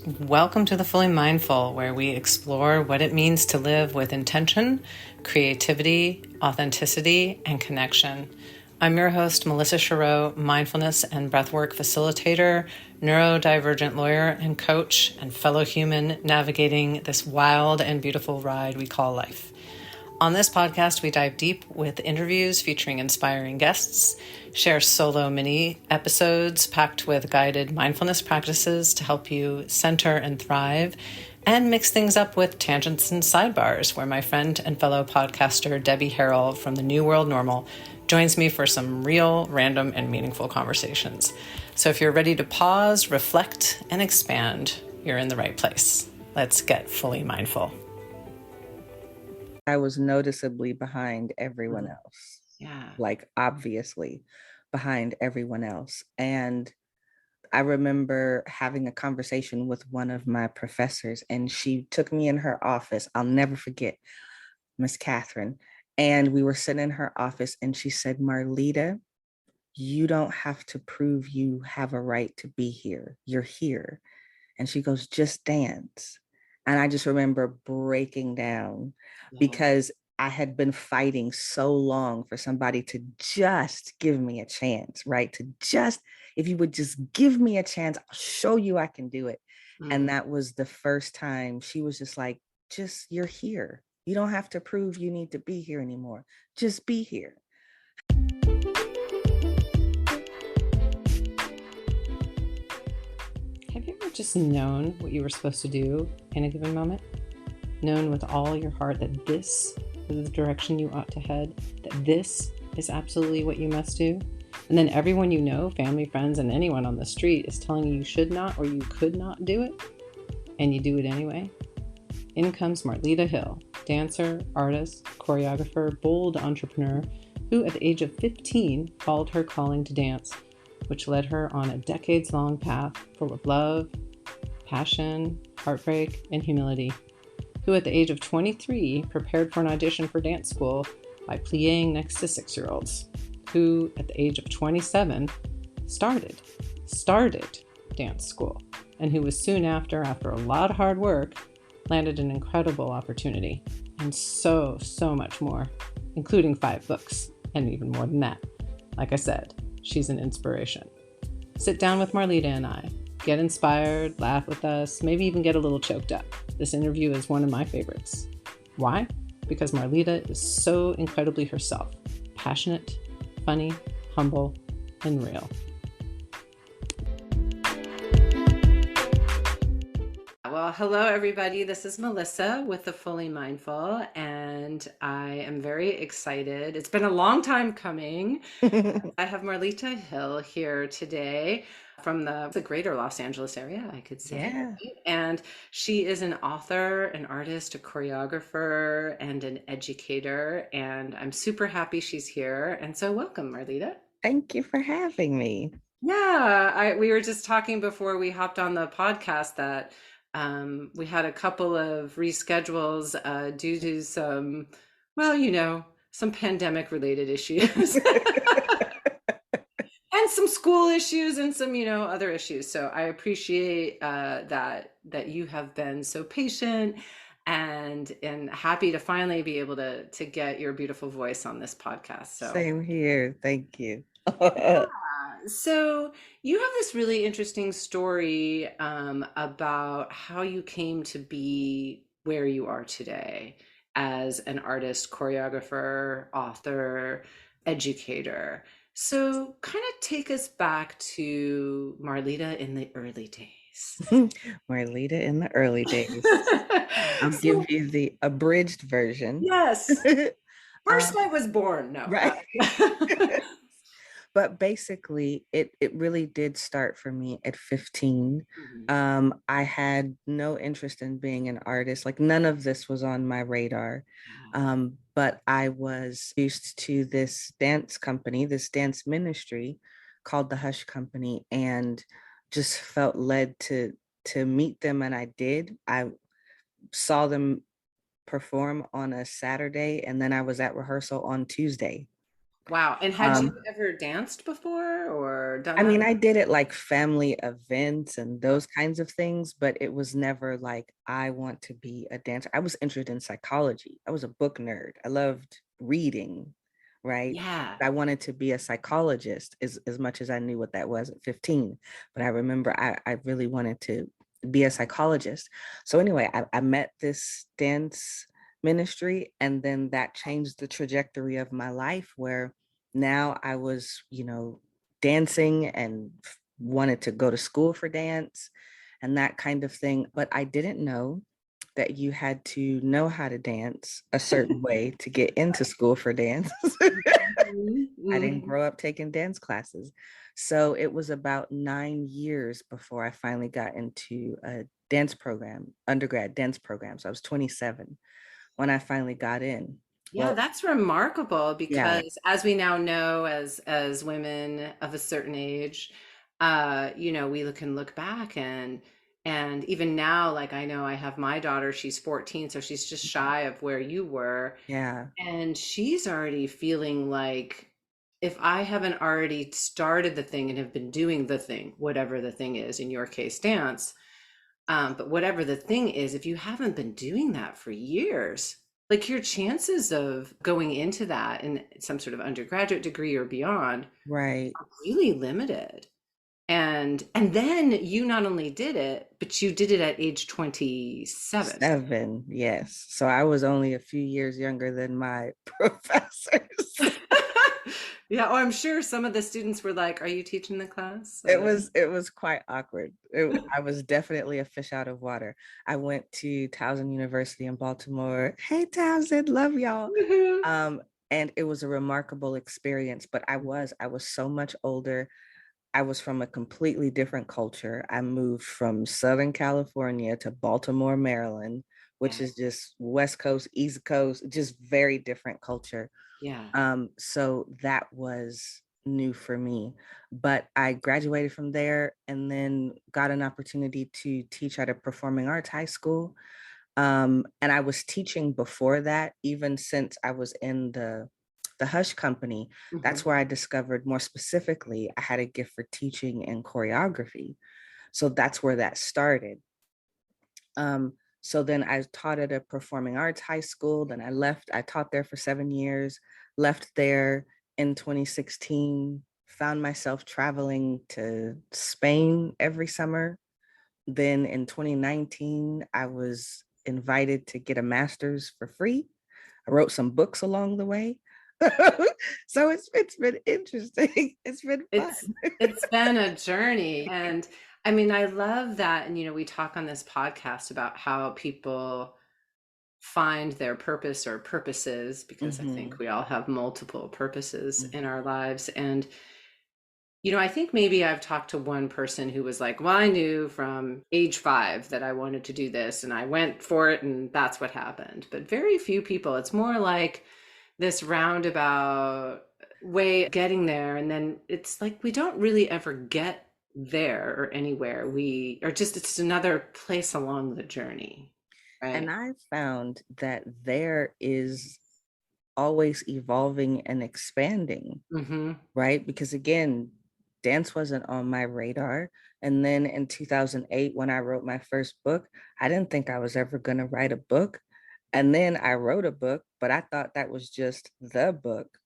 Welcome to The Fully Mindful, where we explore what it means to live with intention, creativity, authenticity, and connection. I'm your host, Melissa Chareau, mindfulness and breathwork facilitator, neurodivergent lawyer and coach, and fellow human navigating this wild and beautiful ride we call life. On this podcast, we dive deep with interviews featuring inspiring guests, share solo mini episodes packed with guided mindfulness practices to help you center and thrive, and mix things up with tangents and sidebars, where my friend and fellow podcaster Debbie Harrell from the New World Normal joins me for some real, random, and meaningful conversations. So if you're ready to pause, reflect, and expand, you're in the right place. Let's get fully mindful. I was noticeably behind everyone else. Yeah. Like obviously behind everyone else. And I remember having a conversation with one of my professors, and she took me in her office. I'll never forget, Miss Catherine. And we were sitting in her office, and she said, "Marlita, you don't have to prove you have a right to be here. You're here." And she goes, "Just dance." And I just remember breaking down because I had been fighting so long for somebody to just give me a chance, right? To just, if you would just give me a chance, I'll show you I can do it. And that was the first time she was just like, just, you're here. You don't have to prove you need to be here anymore. Just be here. Have you ever just known what you were supposed to do in a given moment? Known with all your heart that this is the direction you ought to head, that this is absolutely what you must do? And then everyone you know, family, friends, and anyone on the street is telling you should not or you could not do it, and you do it anyway? In comes Marlita Hill, dancer, artist, choreographer, bold entrepreneur, who at the age of 15 followed her calling to dance, which led her on a decades-long path full of love, passion, heartbreak, and humility. Who at the age of 23 prepared for an audition for dance school by pliéing next to 6-year-olds. Who at the age of 27 started dance school, and who was soon after a lot of hard work, landed an incredible opportunity, and so much more, including 5 books, and even more than that. Like I said, she's an inspiration. Sit down with Marlita and I. Get inspired, laugh with us, maybe even get a little choked up. This interview is one of my favorites. Why? Because Marlita is so incredibly herself. Passionate, funny, humble, and real. Well, hello everybody. This is Melissa with The Fully Mindful, and I am very excited. It's been a long time coming. I have Marlita Hill here today from the greater Los Angeles area, I could say. Yeah. Right? And she is an author, an artist, a choreographer, and an educator. And I'm super happy she's here. And so welcome, Marlita. Thank you for having me. Yeah, we were just talking before we hopped on the podcast that we had a couple of reschedules due to some, some pandemic related issues. And some school issues and some, other issues. So I appreciate that you have been so patient and happy to finally be able to get your beautiful voice on this podcast. So same here. Thank you. yeah. So you have this really interesting story about how you came to be where you are today as an artist, choreographer, author, educator. So kind of take us back to Marlita in the early days. Marlita in the early days. I'll give you the abridged version. Yes. First I was born. No. Right. But basically, it really did start for me at 15. Mm-hmm. I had no interest in being an artist. Like none of this was on my radar. But I was used to this dance company, this dance ministry called the Hush Company, and just felt led to meet them. And I did. I saw them perform on a Saturday, and then I was at rehearsal on Tuesday. Wow. And had you Um, ever danced before or done I that? mean, I did it like family events and those kinds of things, but it was never like, I want to be a dancer. I was interested in psychology. I was a book nerd. I loved reading, right? Yeah. I wanted to be a psychologist as much as I knew what that was at 15. But I remember I really wanted to be a psychologist. So anyway, I met this dance ministry, and then that changed the trajectory of my life where now I was, dancing and wanted to go to school for dance and that kind of thing. But I didn't know that you had to know how to dance a certain way to get into school for dance. Mhm, I didn't mhm. grow up taking dance classes. So it was about 9 years before I finally got into a dance program, undergrad dance program. So I was 27 when I finally got in. Yeah, Well, that's remarkable yeah, because as we now know as women of a certain age, we can look back and even now, like I know I have my daughter, she's 14, so she's just shy of where you were. yeah, And she's already feeling like if I haven't already started the thing and have been doing the thing, whatever the thing is, in your case, dance, but whatever the thing is, if you haven't been doing that for years, like your chances of going into that in some sort of undergraduate degree or beyond right. are really limited. And then you not only did it, but you did it at age 27. 7, yes. So I was only a few years younger than my professors. Yeah, oh, I'm sure some of the students were like, "Are you teaching the class?" It was quite awkward. I was definitely a fish out of water. I went to Towson University in Baltimore. Hey Towson, love y'all. Woohoo. Um, and it was a remarkable experience, but I was so much older. I was from a completely different culture. I moved from Southern California to Baltimore, Maryland, which Yeah, is just West Coast, East Coast, just very different culture. yeah, So that was new for me. But I graduated from there and then got an opportunity to teach at a performing arts high school. And I was teaching before that, even since I was in the Hush Company. mhm, That's where I discovered more specifically I had a gift for teaching and choreography. So that's where that started. So then I taught at a performing arts high school. Then I left. I taught there for 7 years, left there in 2016, found myself traveling to Spain every summer. Then in 2019, I was invited to get a master's for free. I wrote some books along the way. So it's been interesting. It's been fun. it's it's been a journey, and I mean, I love that, and we talk on this podcast about how people find their purpose or purposes, because I think Mhm, we all have multiple purposes in mhm, our lives. And I think maybe I've talked to one person who was like, well, I knew from age 5 that I wanted to do this and I went for it and that's what happened. But very few people, it's more like this roundabout way of getting there. And then it's like we don't really ever get there or anywhere. We are just, it's another place along the journey. And Right. I found that there is always evolving and expanding, Mm-hmm. right? Because again, dance wasn't on my radar. And then in 2008, when I wrote my first book, I didn't think I was ever going to write a book. And then I wrote a book, but I thought that was just the book.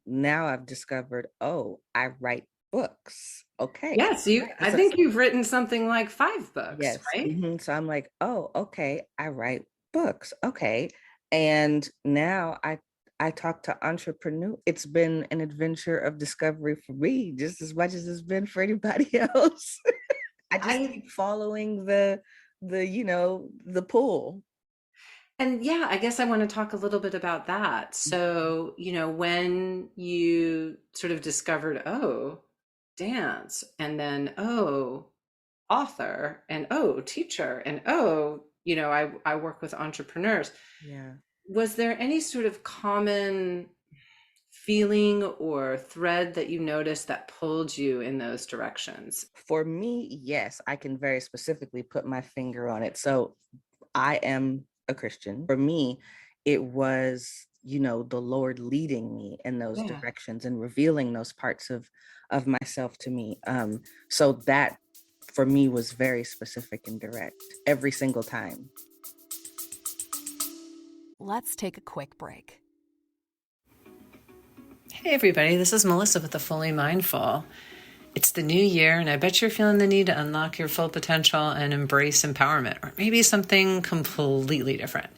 Now I've discovered, oh, I write books. Okay. Yes, Right. I think you've written something like 5 books, Yes. right? So I'm like, oh, okay, I write books. Okay. And now I talk to entrepreneur. It's been an adventure of discovery for me, just as much as it's been for anybody else. I just I keep following the pool. And yeah, I guess I want to talk a little bit about that. So, when you sort of discovered, oh, dance, and then, oh, author, and oh, teacher, and oh, I work with entrepreneurs. Yeah. Was there any sort of common feeling or thread that you noticed that pulled you in those directions? For me, yes, I can very specifically put my finger on it. So I am a Christian. For me, it was the Lord leading me in those Yeah. directions and revealing those parts of myself to me. So that for me was very specific and direct every single time. Let's take a quick break. Hey, everybody, this is Melissa with the Fully Mindful. It's the new year, and I bet you're feeling the need to unlock your full potential and embrace empowerment, or maybe something completely different.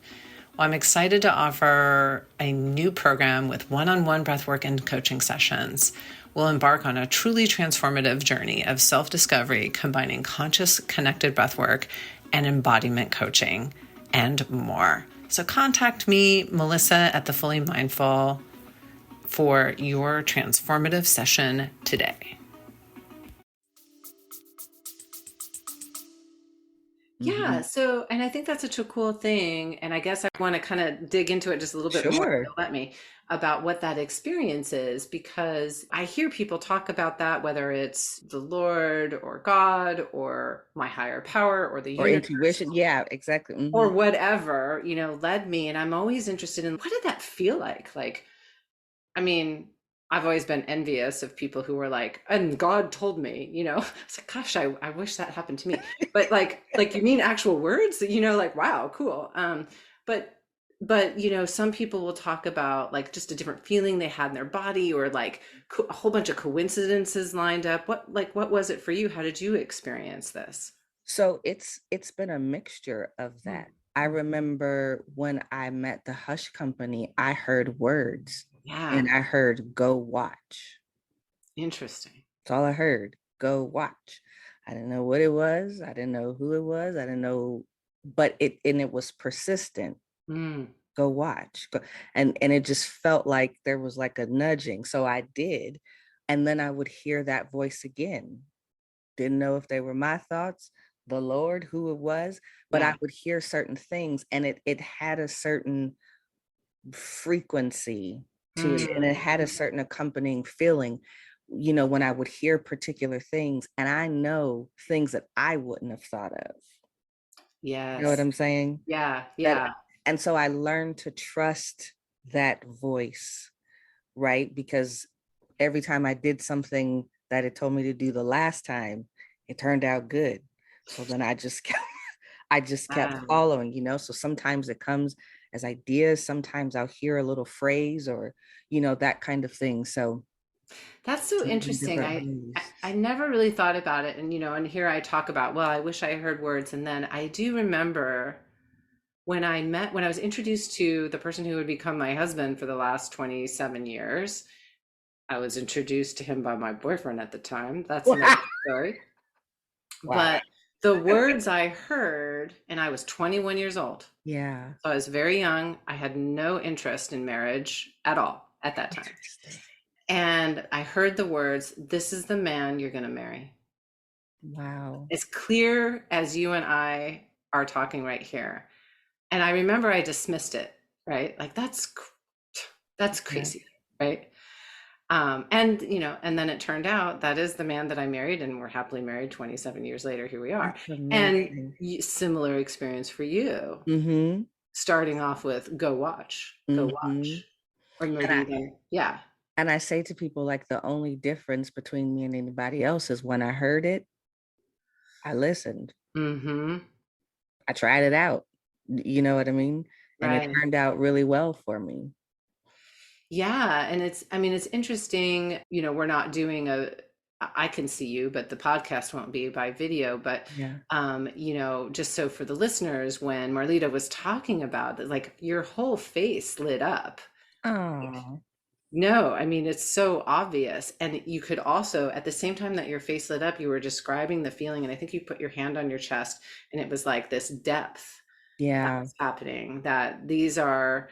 Well, I'm excited to offer a new program with one-on-one breathwork and coaching sessions. We'll embark on a truly transformative journey of self-discovery, combining conscious, connected breathwork and embodiment coaching, and more. So contact me, Melissa, at the Fully Mindful, for your transformative session today. Yeah. So, and I think that's such a cool thing. And I guess I want to kind of dig into it just a little bit more, if Sure. you'll let me, about what that experience is, because I hear people talk about that, whether it's the Lord or God or my higher power or the Or universe intuition. Yeah, exactly. or whatever, led me. And I'm always interested in, what did that feel like? Like, I mean, I've always been envious of people who were like, and God told me, it's like, gosh, I wish that happened to me. But like you mean actual words, like, wow, cool. But some people will talk about like just a different feeling they had in their body, or like a whole bunch of coincidences lined up. What was it for you? How did you experience this? So it's been a mixture of that. I remember when I met the Hush Company, I heard words Yeah, and I heard go watch. interesting. That's all I heard. Go watch. I didn't know what it was. I didn't know who it was. I didn't know, but it was persistent. Mm, Go watch. Go, and it just felt like there was like a nudging. So I did. And then I would hear that voice again. Didn't know if they were my thoughts, the Lord, who it was, but I yeah. would hear certain things and it had a certain frequency to it and it Mm, had a certain accompanying feeling, when I would hear particular things and I know things that I wouldn't have thought of. You know what yes. I'm saying? Yeah, That yeah. and so I learned to trust that voice, right? Because every time I did something that it told me to do the last time, it turned out good. So then I just kept Wow. following, So sometimes it comes as ideas, sometimes I'll hear a little phrase or, that kind of thing. So That's so in interesting. different I ways. I never really thought about it, and and here I talk about, well, I wish I heard words, and then I do remember when I was introduced to the person who would become my husband for the last 27 years. I was introduced to him by my boyfriend at the time. That's another story. Wow. But the words I heard, and I was 21 years old. Yeah. So I was very young. I had no interest in marriage at all at that time. Interesting. And I heard the words, "This is the man you're going to marry." Wow. As clear as you and I are talking right here. And I remember I dismissed it, right? Like that's Yeah. crazy, right? And then it turned out that is the man that I married, and we're happily married 27 years later. Here we are. That's And amazing. similar experience for you, Mm-hmm. starting off with go Mm-hmm. watch, or And maybe I even, yeah. and I say to people like the only difference between me and anybody else is when I heard it, I listened. Mm-hmm. I tried it out. You know what I mean? And it Right. turned out really well for me. Yeah, and I mean, it's interesting, we're not doing I can see you, but the podcast won't be by video. But, Yeah. just so for the listeners, when Marlita was talking about it, like your whole face lit up. Oh, No, I mean, it's so obvious. And you could also, at the same time that your face lit up, you were describing the feeling. And I think you put your hand on your chest, and it was like this depth yeah. that's happening, that these are,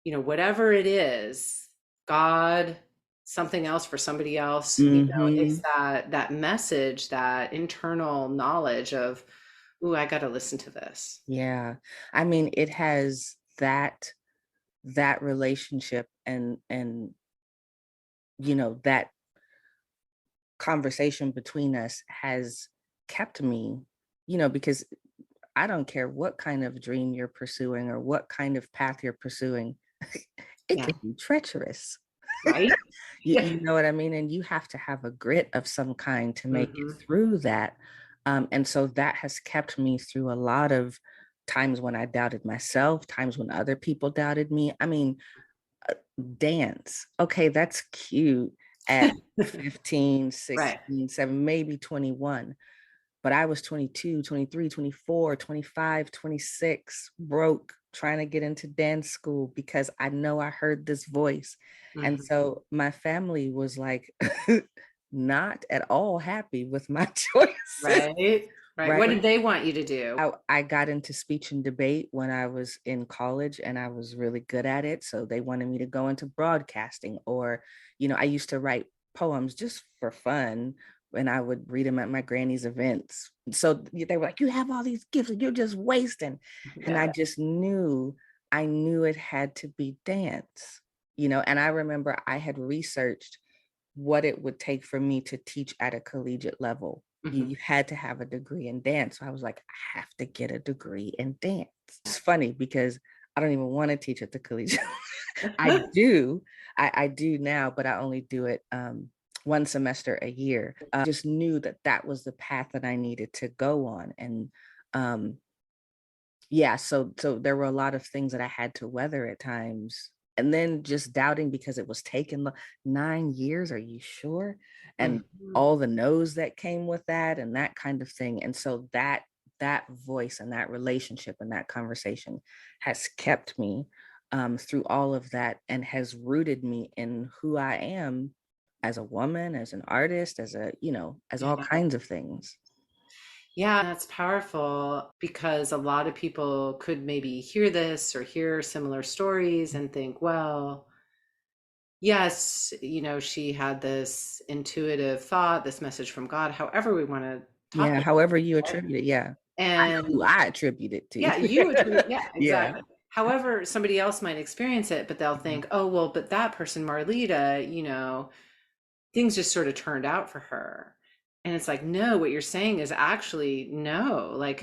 whatever it is, God, something else for somebody else, it's Mm-hmm. that message, that internal knowledge of, ooh, I got to listen to this. Yeah. I mean, it has that relationship and that conversation between us has kept me, because I don't care what kind of dream you're pursuing or what kind of path you're pursuing. it can be treacherous. Right? You know what I mean? And you have to have a grit of some kind to make it through that. And so that has kept me through a lot of times when I doubted myself, times when other people doubted me. I mean, dance. Okay, that's cute at 15, Right. 16, 7, maybe 21. But I was 22, 23, 24, 25, 26, broke, trying to get into dance school because I know I heard this voice. And so my family was like, not at all happy with my choices. Right. Right. What did they want you to do? I got into speech and debate when I was in college and I was really good at it. So they wanted me to go into broadcasting, or, I used to write poems just for fun and I would read them at my granny's events. So they were like, you have all these gifts, you're just wasting. And I just I knew it had to be dance, and I remember I had researched what it would take for me to teach at a collegiate level. You had to have a degree in dance. So I was like, I have to get a degree in dance. It's funny because I don't even want to teach at the collegiate. I do. I do now, but I only do it one semester a year. I just knew that that was the path that I needed to go on. And so there were a lot of things that I had to weather at times. And then just doubting because it was taking 9 years. Are you sure? And all the no's that came with that and that kind of thing. And so that voice and that relationship and that conversation has kept me through all of that and has rooted me in who I am as a woman, as an artist, as as all kinds of things. Yeah, that's powerful because a lot of people could maybe hear this or hear similar stories and think, well, yes, she had this intuitive thought, this message from God, however we want to talk about However it. you attribute it. Yeah. I know And who I attribute it to. yeah, you attribute, yeah, Yeah. exactly. However, somebody else might experience it, but they'll think, oh, well, but that person, Marlita, things just sort of turned out for her. And it's like, no, what you're saying is actually no. Like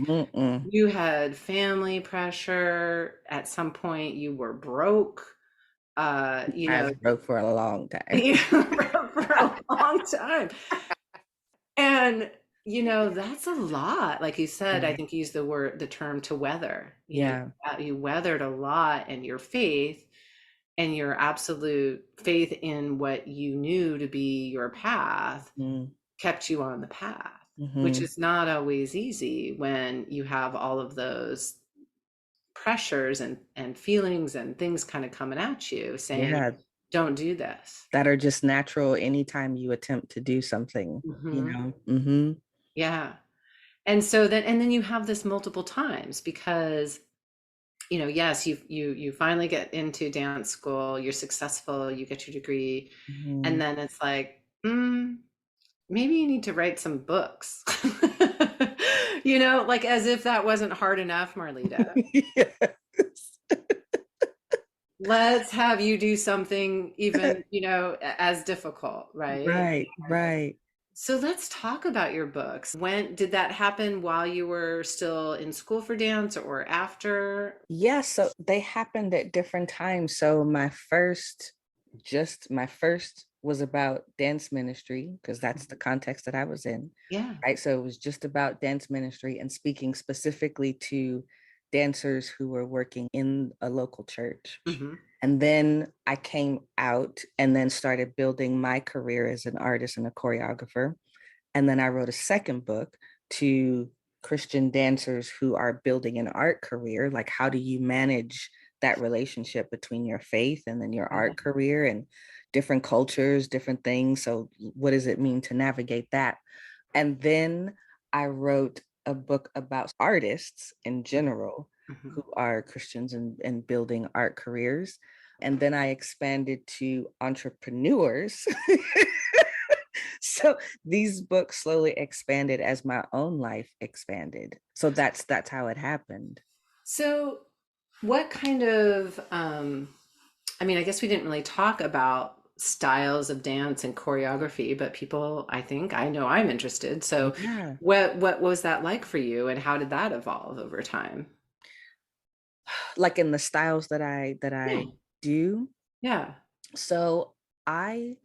you had family pressure. At some point you were broke. I was broke for a long time. For a long time. And that's a lot. Like you said, I think you used the term to weather. You weathered a lot, and your faith and your absolute faith in what you knew to be your path kept you on the path, which is not always easy when you have all of those pressures and feelings and things kind of coming at you saying, don't do this. That are just natural anytime you attempt to do something, Yeah. And so then you have this multiple times because yes, you finally get into dance school, you're successful, you get your degree, and then it's like, maybe you need to write some books. Like as if that wasn't hard enough, Marlita. Let's have you do something even, as difficult, right? Right. So let's talk about your books. When did that happen? While you were still in school for dance or after? Yeah, so they happened at different times. So my first was about dance ministry because that's the context that I was in. Yeah. Right. So it was just about dance ministry and speaking specifically to dancers who were working in a local church. And then I came out and then started building my career as an artist and a choreographer. And then I wrote a second book to Christian dancers who are building an art career. Like, how do you manage that relationship between your faith and then your art career and different cultures, different things? So what does it mean to navigate that? And then I wrote a book about artists in general who are Christians and building art careers. And then I expanded to entrepreneurs. So these books slowly expanded as my own life expanded. So that's how it happened. So what kind of, I guess we didn't really talk about styles of dance and choreography, but people, I know I'm interested. So what was that like for you and how did that evolve over time? Like in the styles that I do. Yeah. So I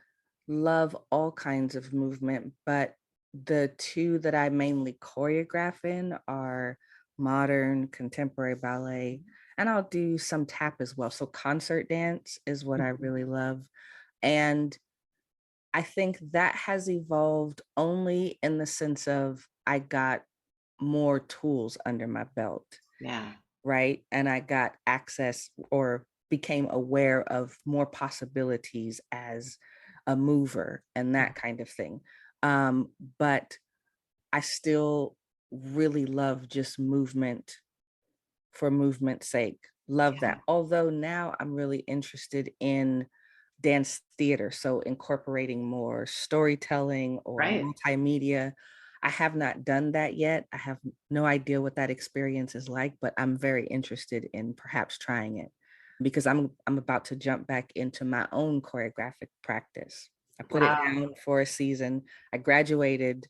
love all kinds of movement, but the two that I mainly choreograph in are modern, contemporary ballet, and I'll do some tap as well. So concert dance is what I Mhm. really love. And I think that has evolved only in the sense of I got more tools under my belt, Yeah. right? And I got access or became aware of more possibilities as a mover and that kind of thing. But I still really love just movement for movement's sake. Love Yeah. that. Although now I'm really interested in dance theater, so incorporating more storytelling or Right. multimedia. I have not done that yet. I have no idea what that experience is like, but I'm very interested in perhaps trying it because I'm about to jump back into my own choreographic practice. I put it Wow. down for a season. I graduated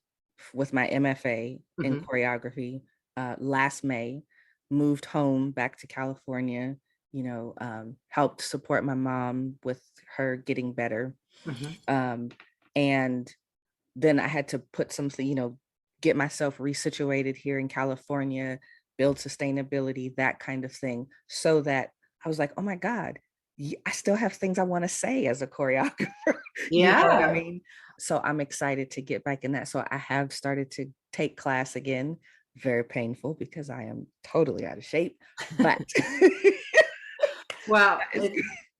with my MFA in Hmm. choreography last May, moved home back to California, helped support my mom with her getting better. Hmm. Um, and then I had to put something, get myself resituated here in California, build sustainability, that kind of thing, so that I was like, oh my God, I still have things I want to say as a choreographer. You know what I Yeah. mean? So I'm excited to get back in that. So I have started to take class again. Very painful because I am totally out of shape, but Well, it's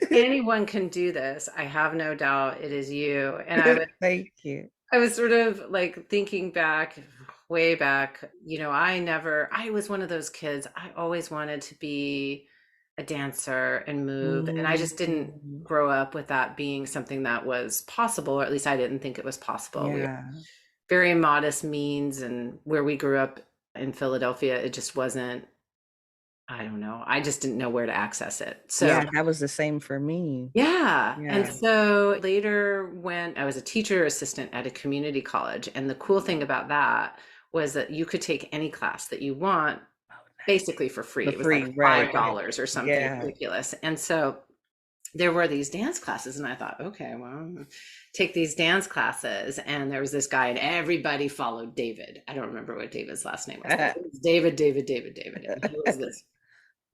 if anyone can do this, I have no doubt it is you. And thank you. I was sort of like thinking back, way back, I was one of those kids. I always wanted to be a dancer and move. And I just didn't Mm, grow up with that being something that was possible, or at least I didn't think it was possible. We were yeah. very modest means, and where we grew up in Philadelphia, it just wasn't, I don't know. I just didn't know where to access it. So Yeah, that was the same for me. yeah. And Yeah. so later, when I was a teacher assistant at a community college, and the cool thing about that was that you could take any class that you want Oh, nice. basically for free. For It was like free, right, right. $5 or something Yeah. ridiculous. And so there were these dance classes, and I thought, okay, well, I'm gonna take these dance classes. And there was this guy, and everybody followed David. I don't remember what David's last name was, but it was David, David, David, David. And he was this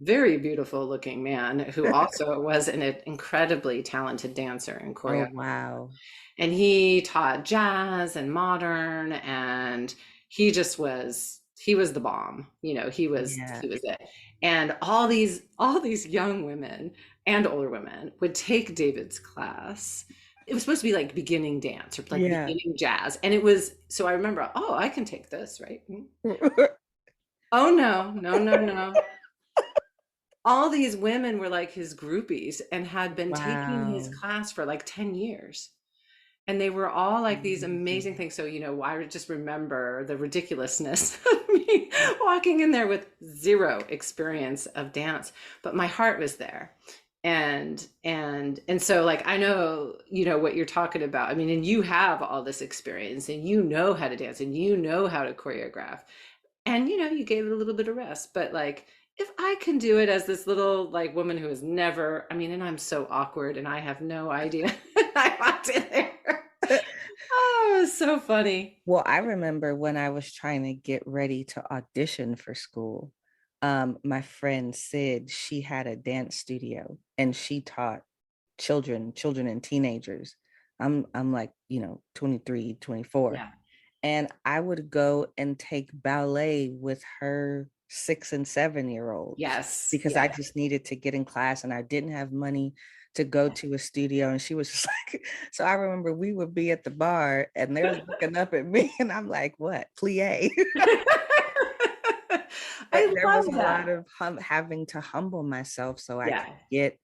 very beautiful looking man who also was an incredibly talented dancer and Oh, choreographer. wow. And he taught jazz and modern, and he was the bomb. Yeah. He was it. And all these young women and older women would take David's class. It was supposed to be like beginning dance or like Yeah. beginning jazz. And it was, so I remember, oh, I can take this, right? Oh no, no, no, no. All these women were like his groupies and had been taking his Wow. class for like 10 years. And they were all like these amazing Amazing. things. So, I just remember the ridiculousness of me walking in there with zero experience of dance, but my heart was there. And so like I know, what you're talking about. I mean, and you have all this experience and you know how to dance and you know how to choreograph. And you gave it a little bit of rest, but like if I can do it as this little like woman who has never, I mean, and I'm so awkward and I have no idea. I walked in there. Oh, it was so funny. Well, I remember when I was trying to get ready to audition for school, my friend Sid, she had a dance studio and she taught children and teenagers. I'm like, 23, 24. Yeah. And I would go and take ballet with her 6 and 7 year olds Yes. because I Yeah. just needed to get in class and I didn't have money to go to a studio. And she was just like, so I remember we would be at the bar and they're looking up at me and I'm like, what? Plié. But I there was love a lot that. of having to humble myself so I Yeah. could get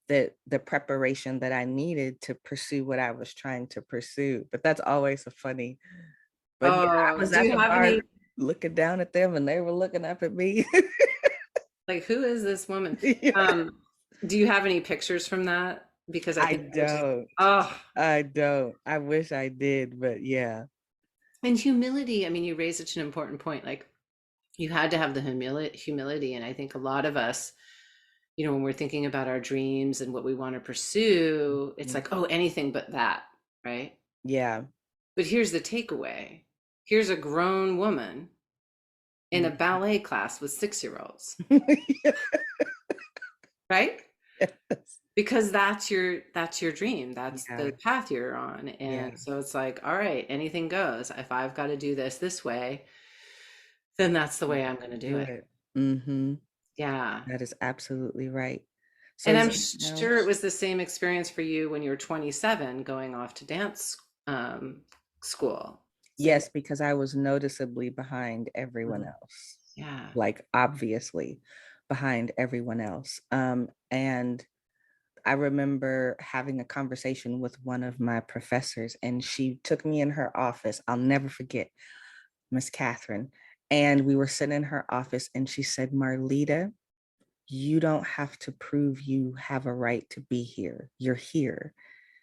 the preparation that I needed to pursue what I was trying to pursue. But that's always a funny. But yeah, I Oh, was do at you the have bar any, looking down at them and they were looking up at me. like, who is this woman? Yeah. Um, do you have any pictures from that? Because I I think that would just, don't. oh, I don't. I wish I did, but yeah. and humility. I mean, you raised such an important point. Like, you had to have the humility, and I think a lot of us when we're thinking about our dreams and what we want to pursue, it's Mhm. like, oh, anything but that, right? Yeah. But here's the takeaway. Here's a grown woman in a Mhm. ballet class with 6-year-olds, right? Yes. Because that's your dream. That's Yeah. the path you're on. Yeah. And so it's like, all right, anything goes. If I've got to do this way, then that's the way I'm going to do Do it. it. Mm-hmm. Yeah. That is absolutely right. So And is I'm there anything sure it else? was the same experience for you when you were 27 going off to dance school. Same. Yes, because I was noticeably behind everyone Mhm. else, Yeah. like obviously behind everyone else. And I remember having a conversation with one of my professors, and she took me in her office. I'll never forget, Miss Catherine. And we were sitting in her office, and she said, Marlita, you don't have to prove you have a right to be here. You're here.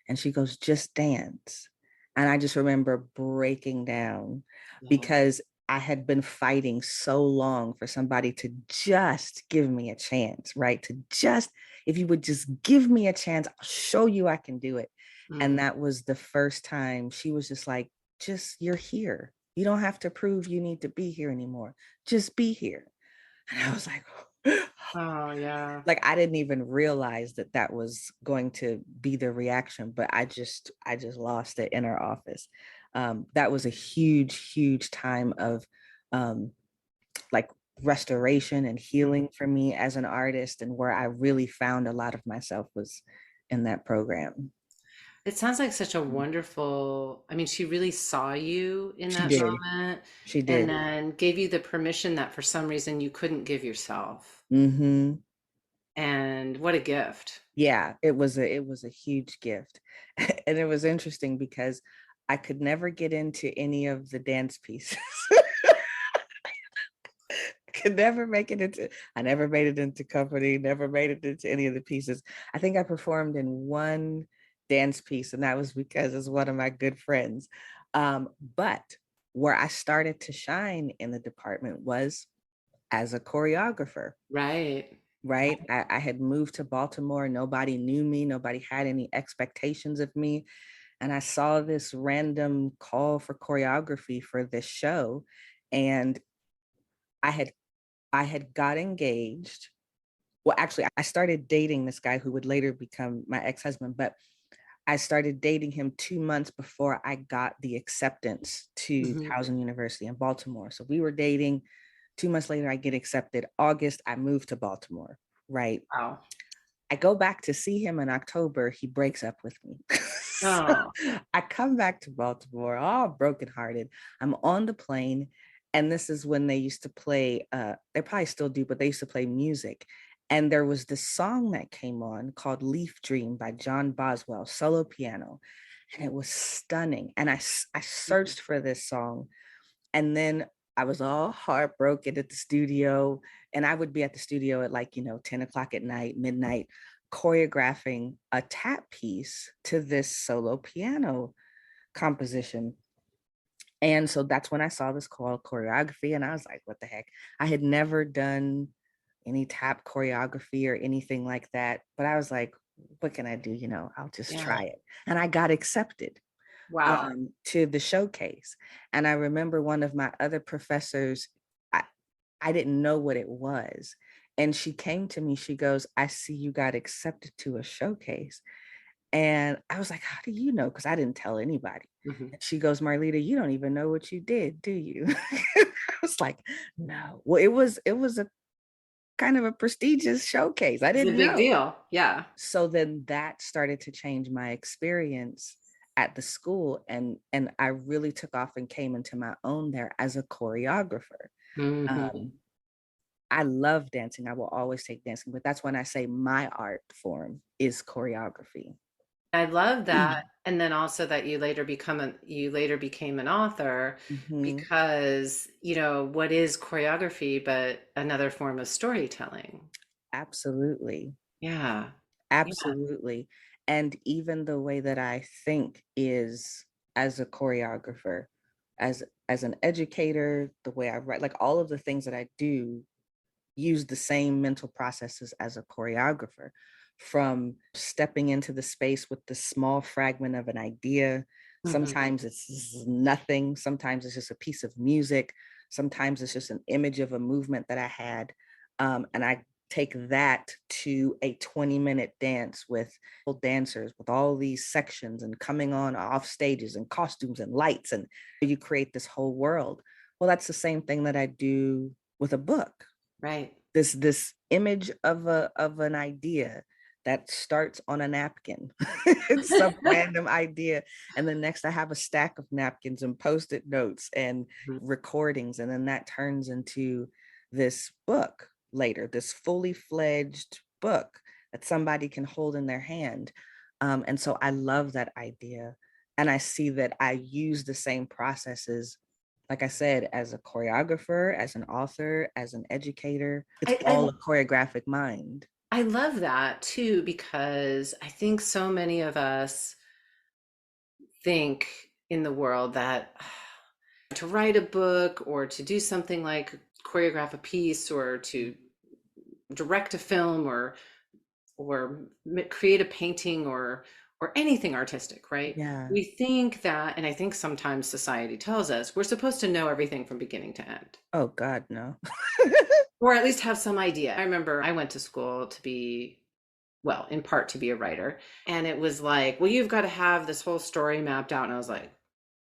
And she goes, just dance. And I just remember breaking down Yeah. because I had been fighting so long for somebody to just give me a chance, right? To just, if you would just give me a chance, I'll show you I can do it. And Mm. that was the first time she was just like, just, you're here. You don't have to prove you need to be here anymore. Just be here. And I was like, Oh, yeah. like I didn't even realize that that was going to be the reaction, but I just lost it in our office. That was a huge time of um, like restoration and Mm. healing for me as an artist, and where I really found a lot of myself was in that program. It sounds like such a wonderful, I mean, she really saw you in She that did. moment She and did. then gave you the permission that for some reason you couldn't give yourself. Mm-hmm. And what a gift. Yeah, it was a huge gift. And it was interesting because I could never get into any of the dance pieces. Could never make it into, I never made it into company, never made it into any of the pieces. I think I performed in one dance piece, and that was because it's one of my good friends. But where I started to shine in the department was as a choreographer. Right. Right. I had moved to Baltimore. Nobody knew me. Nobody had any expectations of me. And I saw this random call for choreography for this show. And I had I had got engaged. Well, actually, I started dating this guy who would later become my ex-husband, but I started dating him 2 months before I got the acceptance to Mhm. Towson University in Baltimore. So we were dating. 2 months later, I get accepted. August, I moved to Baltimore. Right. Wow. I go back to see him in October. He breaks up with me. So Oh. I come back to Baltimore, all brokenhearted. I'm on the plane, and this is when they used to play. They probably still do, but they used to play music. And there was this song that came on called "Leaf Dream" by John Boswell, solo piano, and it was stunning. And I searched for this song, and then I was all heartbroken at the studio. And I would be at the studio at, like, 10 o'clock at night, midnight, choreographing a tap piece to this solo piano composition. And so that's when I saw this called choreography. And I was like, what the heck? I had never done any tap choreography or anything like that. But I was like, what can I do? I'll just Yeah. try it. And I got accepted Wow. to the showcase. And I remember one of my other professors, I, I didn't know what it was. And she came to me, she goes, I see you got accepted to a showcase. And I was like, how do you know? Because I didn't tell anybody. Mhm. And she goes, Marlita, you don't even know what you did, do you? I was like, no. Well, it was a kind of a prestigious showcase. I It's a didn't big know. deal. Yeah. So then that started to change my experience at the school, and I really took off and came into my own there as a choreographer. Mhm. um, I love dancing. I will always take dancing, but that's when I say my art form is choreography. I love that. And then also that you later became an author Mhm. because, what is choreography but another form of storytelling? Absolutely. Yeah. Yeah. Absolutely. And even the way that I think is as a choreographer, as an educator, the way I write, like all of the things that I do use the same mental processes as a choreographer, from stepping into the space with the small fragment of an idea. Sometimes it's nothing. Sometimes it's just a piece of music. Sometimes it's just an image of a movement that I had. And I take that to a 20-minute dance with dancers with all these sections and coming on off stages and costumes and lights. And you create this whole world. Well, that's the same thing that I do with a book. Right. This image of an idea that starts on a napkin. It's some random idea. And then next I have a stack of napkins and Post-it notes and recordings. And then that turns into this book later, this fully fledged book that somebody can hold in their hand. And so I love that idea. And I see that I use the same processes, like I said, as a choreographer, as an author, as an educator. It's all a choreographic mind. I love that too, because I think so many of us think in the world that to write a book or to do something like choreograph a piece or to direct a film or create a painting or anything artistic, right? Yeah. We think that, and I think sometimes society tells us we're supposed to know everything from beginning to end. Oh God, no. Or at least have some idea. I remember I went to school to be, well, in part to be a writer. And it was like, well, you've got to have this whole story mapped out. And I was like,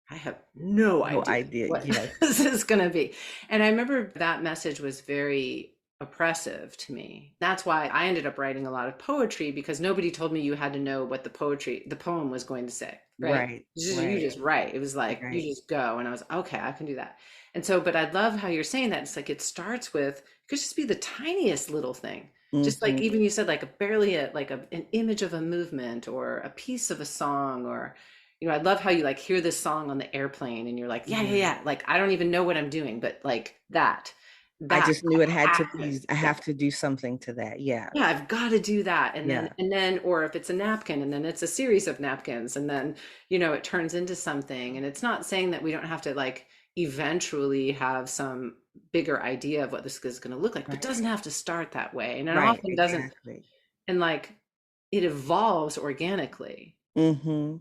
I have no idea what this is going to be. And I remember that message was very oppressive to me. That's why I ended up writing a lot of poetry, because nobody told me you had to know what the poem was going to say. Right. You just write. It was like, you just go. And I was, okay, I can do that. And so, but I love how you're saying that. It's like, it starts with, it could just be the tiniest little thing. Just like, even you said, like an image of a movement or a piece of a song, or, you know, I love how you like hear this song on the airplane and you're like, yeah. Like, I don't even know what I'm doing, but like that I just knew it had to be, I have to do something to that. Yeah. Yeah, I've got to do that. And then, or if it's a napkin and then it's a series of napkins and then, you know, it turns into something. And it's not saying that we don't have to like eventually have some bigger idea of what this is going to look like, but it doesn't have to start that way. And it often doesn't. And like, it evolves organically. And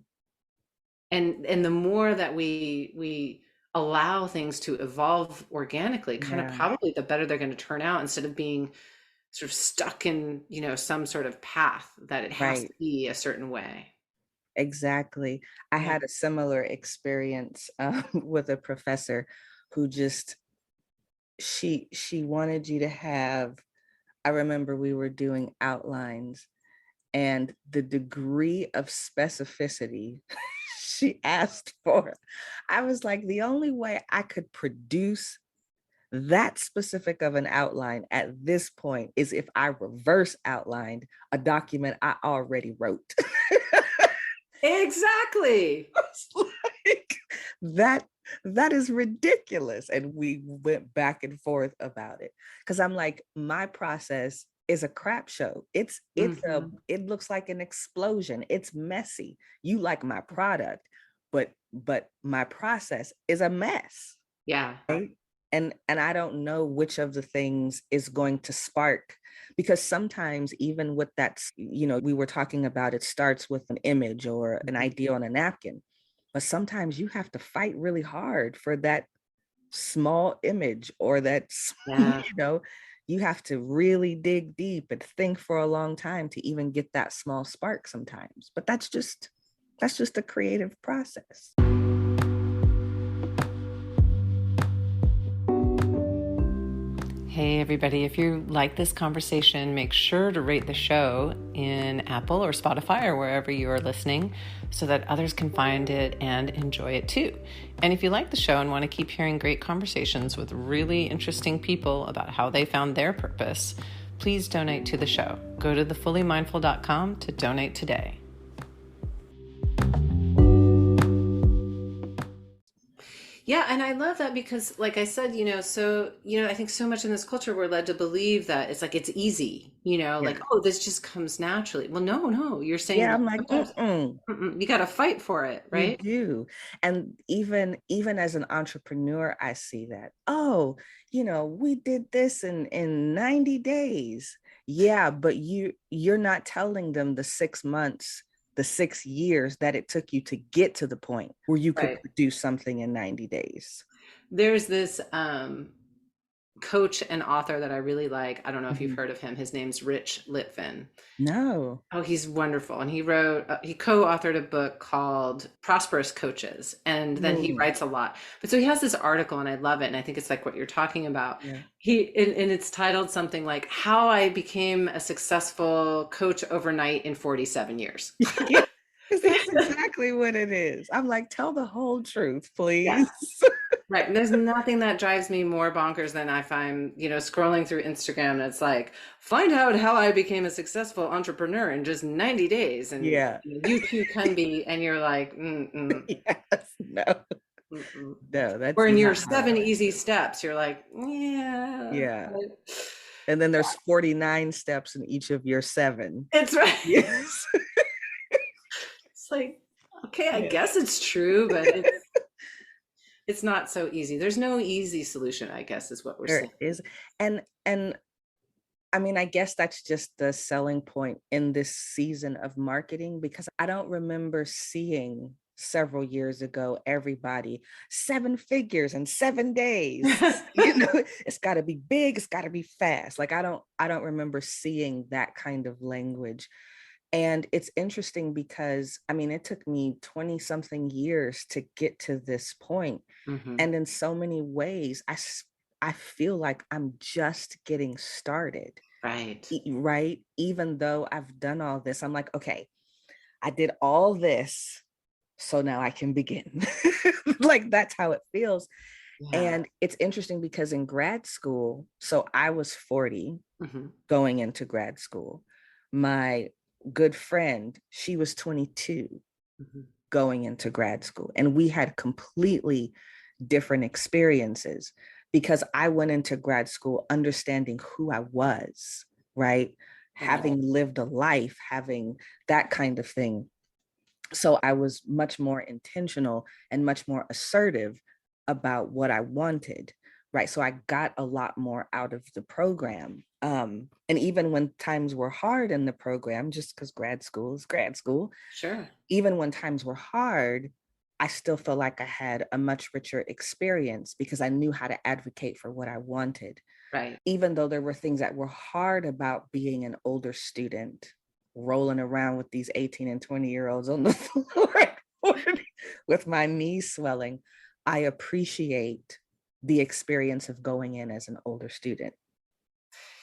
the more that we allow things to evolve organically, kind of probably the better they're going to turn out, instead of being sort of stuck in, you know, some sort of path that it has to be a certain way. Exactly. I had a similar experience with a professor who just, she wanted you to have, I remember we were doing outlines and the degree of specificity she asked for. I was like, the only way I could produce that specific of an outline at this point is if I reverse outlined a document I already wrote. Exactly. Like, that is ridiculous. And we went back and forth about it, because I'm like, my process is a crap show. It looks like an explosion. It's messy. You like my product, but my process is a mess. Yeah. Right? And I don't know which of the things is going to spark, because sometimes even with that, you know, we were talking about, it starts with an image or an idea on a napkin, but sometimes you have to fight really hard for that small image or that, you know, you have to really dig deep and think for a long time to even get that small spark sometimes. But that's just a creative process. Hey everybody, if you like this conversation, make sure to rate the show in Apple or Spotify or wherever you are listening, so that others can find it and enjoy it too. And if you like the show and want to keep hearing great conversations with really interesting people about how they found their purpose, please donate to the show. Go to thefullymindful.com to donate today. Yeah, and I love that because, like I said, I think so much in this culture we're led to believe that it's like it's easy, like, Yeah. oh, this just comes naturally. Well, no, no, you're saying Yeah, like I'm like, sometimes you got to fight for it, you right? do. And even as an entrepreneur, I see that. Oh, we did this in 90 days. Yeah, but you're not telling them the 6 months, the 6 years that it took you to get to the point where you could Right. produce something in 90 days. There's this coach and author that I really like. I don't know if you've Mhm. heard of him. His name's Rich Litvin. No. Oh, he's wonderful. And he co-authored a book called Prosperous Coaches. And then he Mm, writes a lot. But so he has this article and I love it. And I think it's like what you're talking about. yeah. And it's titled something like How I Became a Successful Coach Overnight in 47 Years. Yeah, because that's exactly what it is. I'm like, tell the whole truth, Yeah. please. Right. And there's nothing that drives me more bonkers than if I'm, scrolling through Instagram and it's like, find out how I became a successful entrepreneur in just 90 days. And Yeah. you too can be. And you're like, mm-mm, Yes. No. mm-mm. No, Or that's in your not how seven that easy goes. steps, you're like, yeah. Yeah. And then there's 49 steps in each of your seven. It's right. Yes. It's like, okay, I Yeah. guess it's true, but it's not so easy. There's no easy solution, I guess, is what we're There saying. is. And I mean, I guess that's just the selling point in this season of marketing, because I don't remember seeing several years ago everybody 7 figures in 7 days. It's got to be big, it's got to be fast. Like I don't remember seeing that kind of language. And it's interesting because I mean, it took me 20 something years to get to this point. Mhm. And in so many ways, I feel like I'm just getting started, Right. right? Even though I've done all this, I'm like, okay, I did all this, so now I can begin. Like that's how it feels. Yeah. And it's interesting because in grad school, so I was 40 Mhm. going into grad school. My good friend, she was 22 Mhm. going into grad school. And we had completely different experiences because I went into grad school understanding who I was, right? Right. Having lived a life, having that kind of thing. So I was much more intentional and much more assertive about what I wanted, right? So I got a lot more out of the program. And even when times were hard in the program, just because grad school is grad school, Sure. even when times were hard, I still feel like I had a much richer experience because I knew how to advocate for what I wanted. Right. Even though there were things that were hard about being an older student, rolling around with these 18 and 20-year-olds on the floor with my knees swelling, I appreciate the experience of going in as an older student.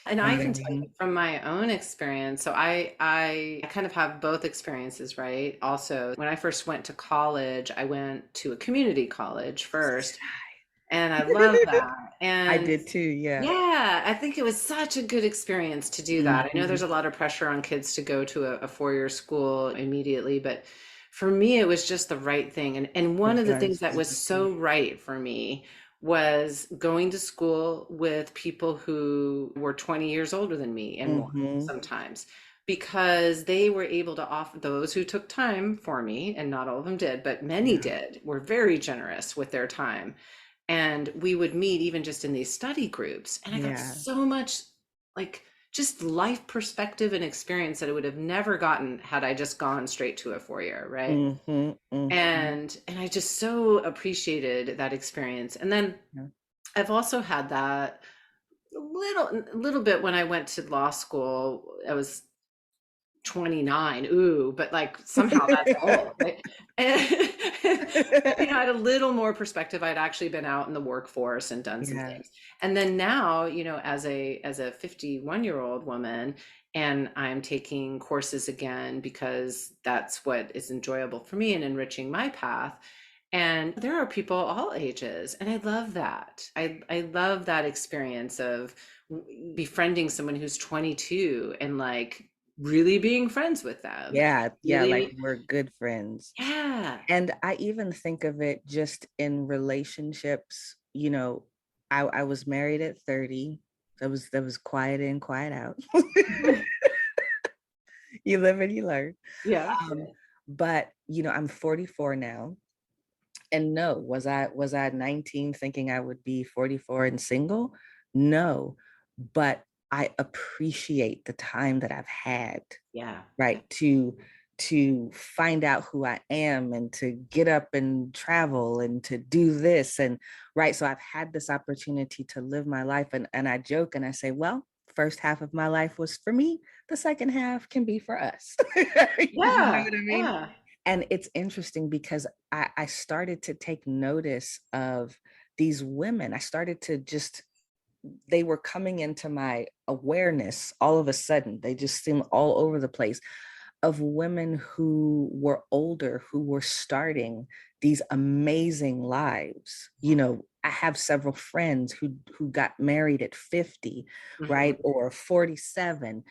And You I know what I can tell you mean? from my own experience. So I kind of have both experiences, right? Also, when I first went to college, I went to a community college first, and I love that. I And did too, yeah. yeah, I think it was such a good experience to do that. I know Mhm. there's a lot of pressure on kids to go to a four-year school immediately, but for me, it was just the right thing. And one It of the things was that was exactly. so right for me was going to school with people who were 20 years older than me and more Mhm. sometimes, because they were able to offer, those who took time for me, and not all of them did, but many Yeah. did, were very generous with their time. And we would meet even just in these study groups. And I got Yeah. so much like just life perspective and experience that I would have never gotten had I just gone straight to a four-year, right? Mhm. Mhm. And I just so appreciated that experience. And then Yeah. I've also had that a little bit when I went to law school. I was 29, ooh, but like somehow that's old, right? And I had a little more perspective. I'd actually been out in the workforce and done some Yeah. things. And then now, as a 51-year-old woman, and I'm taking courses again because that's what is enjoyable for me and enriching my path. And there are people all ages, and I love that. I love that experience of befriending someone who's 22 and like really being friends with them. Yeah, like Really, we're good friends. yeah. And I even think of it just in relationships, I was married at 30. That was quiet in, quiet out. You live and you learn. Yeah. Um, but I'm 44 now. And no, was I 19 thinking I would be 44 and single? No. But I appreciate the time that I've had, Yeah. right? To find out who I am and to get up and travel and to do this. And right. So I've had this opportunity to live my life. And I joke and I say, well, first half of my life was for me. The second half can be for us. You know Yeah. what I mean? Yeah. And it's interesting because I started to take notice of these women. I started to just, they were coming into my awareness all of a sudden. They just seemed all over the place, of women who were older, who were starting these amazing lives. I have several friends who got married at 50, Mhm. right? Or 47,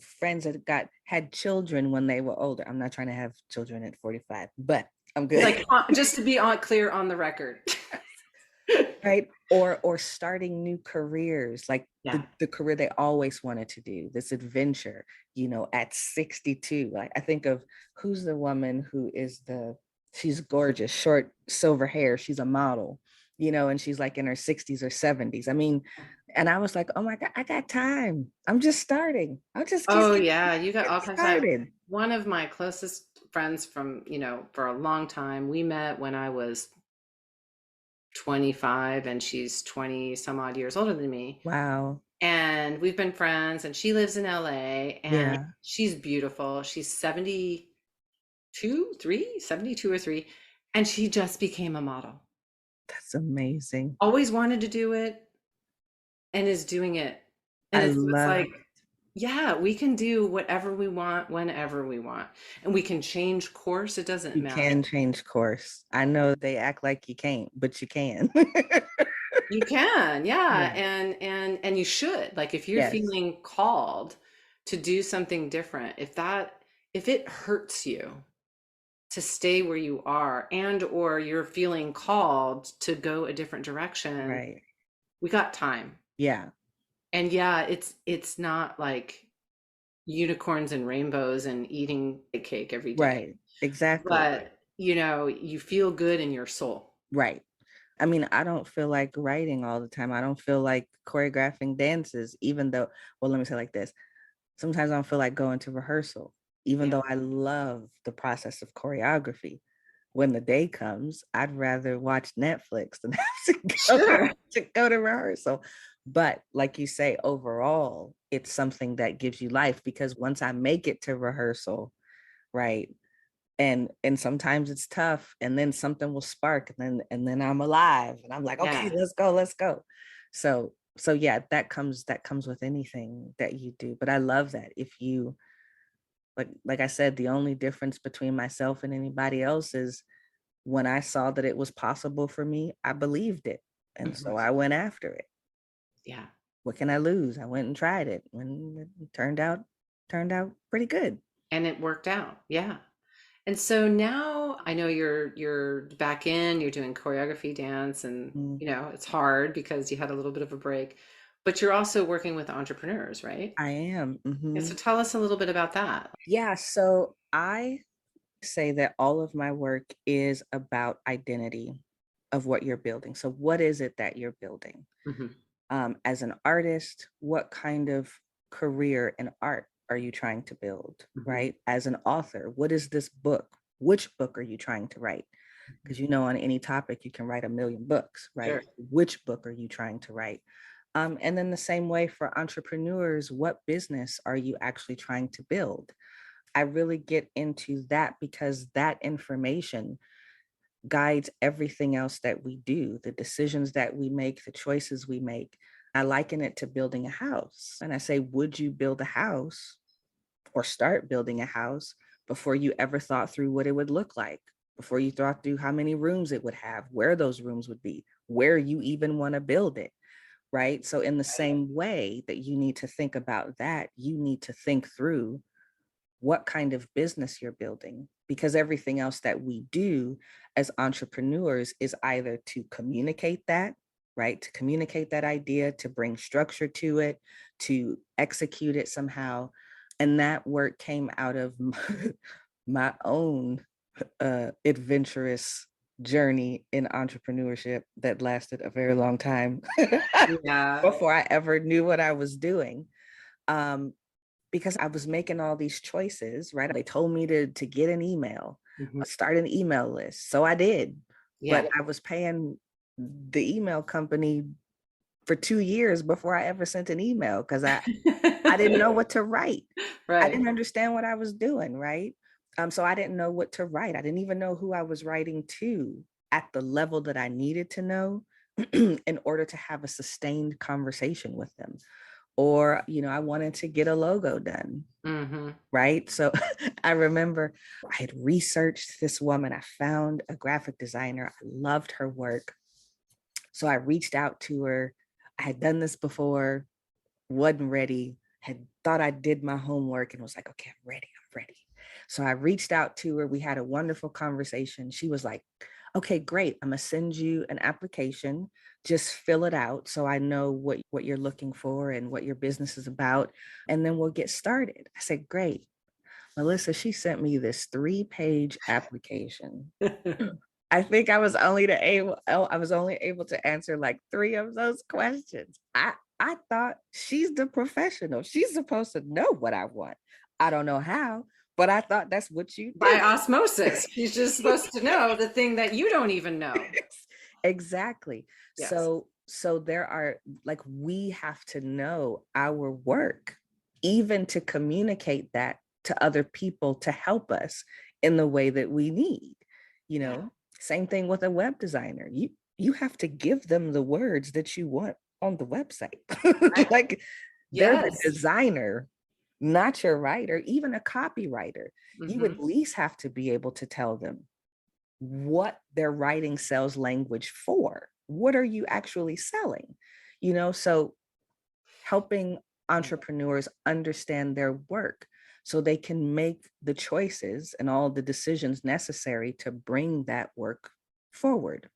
friends that had children when they were older. I'm not trying to have children at 45, but I'm good. Like, just to be clear on the record. Right, or starting new careers, like Yeah. the career they always wanted to do, this adventure, at 62. Like, I think of, who's the woman who is she's gorgeous, short silver hair, she's a model, and she's like in her 60s or 70s. I mean, and I was like, oh my God, I got time, I'm just starting, I'm just Oh getting yeah, you got all kinds of time. started. One of my closest friends from, for a long time, we met when I was 25 and she's 20 some odd years older than me. Wow. And we've been friends and she lives in LA and Yeah, she's beautiful. She's 72 or 3, and she just became a model. that's amazing. Always wanted to do it and is doing it. And I it's love like, yeah, we can do whatever we want whenever we want. And we can change course. It doesn't You matter. can change course. I know they act like you can't, but you can. You can, yeah. Yeah. And you should. Like if you're Yes. feeling called to do something different, if it hurts you to stay where you are and or you're feeling called to go a different direction, Right. we got time. Yeah. And yeah, it's not like unicorns and rainbows and eating a cake every day. Right. Exactly. But, you feel good in your soul. Right. I mean, I don't feel like writing all the time. I don't feel like choreographing dances, even though, well, let me say it like this. Sometimes I don't feel like going to rehearsal, even Yeah. though I love the process of choreography. When the day comes, I'd rather watch Netflix than have Sure. to go to rehearsal. But like you say, overall, it's something that gives you life, because once I make it to rehearsal, right? And sometimes it's tough, and then something will spark, and then I'm alive and I'm like, okay, Yeah. let's go. So yeah, that comes with anything that you do. But I love that. If you, like I said, the only difference between myself and anybody else is, when I saw that it was possible for me, I believed it. And Mhm. so I went after it. Yeah. What can I lose? I went and tried it, and it turned out pretty good. And it worked out. Yeah. And so now I know you're back in, you're doing choreography dance and Mm, it's hard because you had a little bit of a break, but you're also working with entrepreneurs, right? I am. Yeah, so Mhm. tell us a little bit about that. Yeah. So I say that all of my work is about identity of what you're building. So, what is it that you're building? Mhm. As an artist, what kind of career in art are you trying to build, Mhm. right? As an author, what is this book? Which book are you trying to write? Because on any topic, you can write a million books, right? Sure. Which book are you trying to write? And then the same way for entrepreneurs, what business are you actually trying to build? I really get into that because that information guides everything else that we do, the decisions that we make, the choices we make. I liken it to building a house. And I say, would you build a house or start building a house before you ever thought through what it would look like? Before you thought through how many rooms it would have, where those rooms would be, where you even want to build it, right? So, in the same way that you need to think about that, you need to think through what kind of business you're building, because everything else that we do as entrepreneurs is either to communicate that, right? To communicate that idea, to bring structure to it, to execute it somehow. And that work came out of my own adventurous journey in entrepreneurship that lasted a very long time Yeah. before I ever knew what I was doing. Because I was making all these choices, right? They told me to get an email, start an email list. So I did, but I was paying the email company for 2 years before I ever sent an email because I didn't know what to write. Right. I didn't understand what I was doing, right? So I didn't know what to write. I didn't even know who I was writing to at the level that I needed to know in order to have a sustained conversation with them. Or, I wanted to get a logo done, right? So I remember I had researched this woman. I found a graphic designer. I loved her work. So I reached out to her. I had done this before, wasn't ready, had thought I did my homework and was like, okay, I'm ready. So I reached out to her. We had a wonderful conversation. She was like, okay, great. I'm gonna send you an application. Just fill it out so I know what you're looking for and what your business is about. And then we'll get started. I said, great. Melissa, she sent me this 3-page application. I think I was only able to answer like 3 of those questions. I thought she's the professional. She's supposed to know what I want. I don't know how, but I thought that's what you do. By osmosis. She's just supposed to know the thing that you don't even know. Exactly. Yes. So there are, like, we have to know our work, even to communicate that to other people to help us in the way that we need. Same thing with a web designer. You have to give them the words that you want on the website. Like, they're the designer, not your writer, even a copywriter. You at least have to be able to tell them what their writing sells language for. What are you actually selling? So helping entrepreneurs understand their work so they can make the choices and all the decisions necessary to bring that work forward.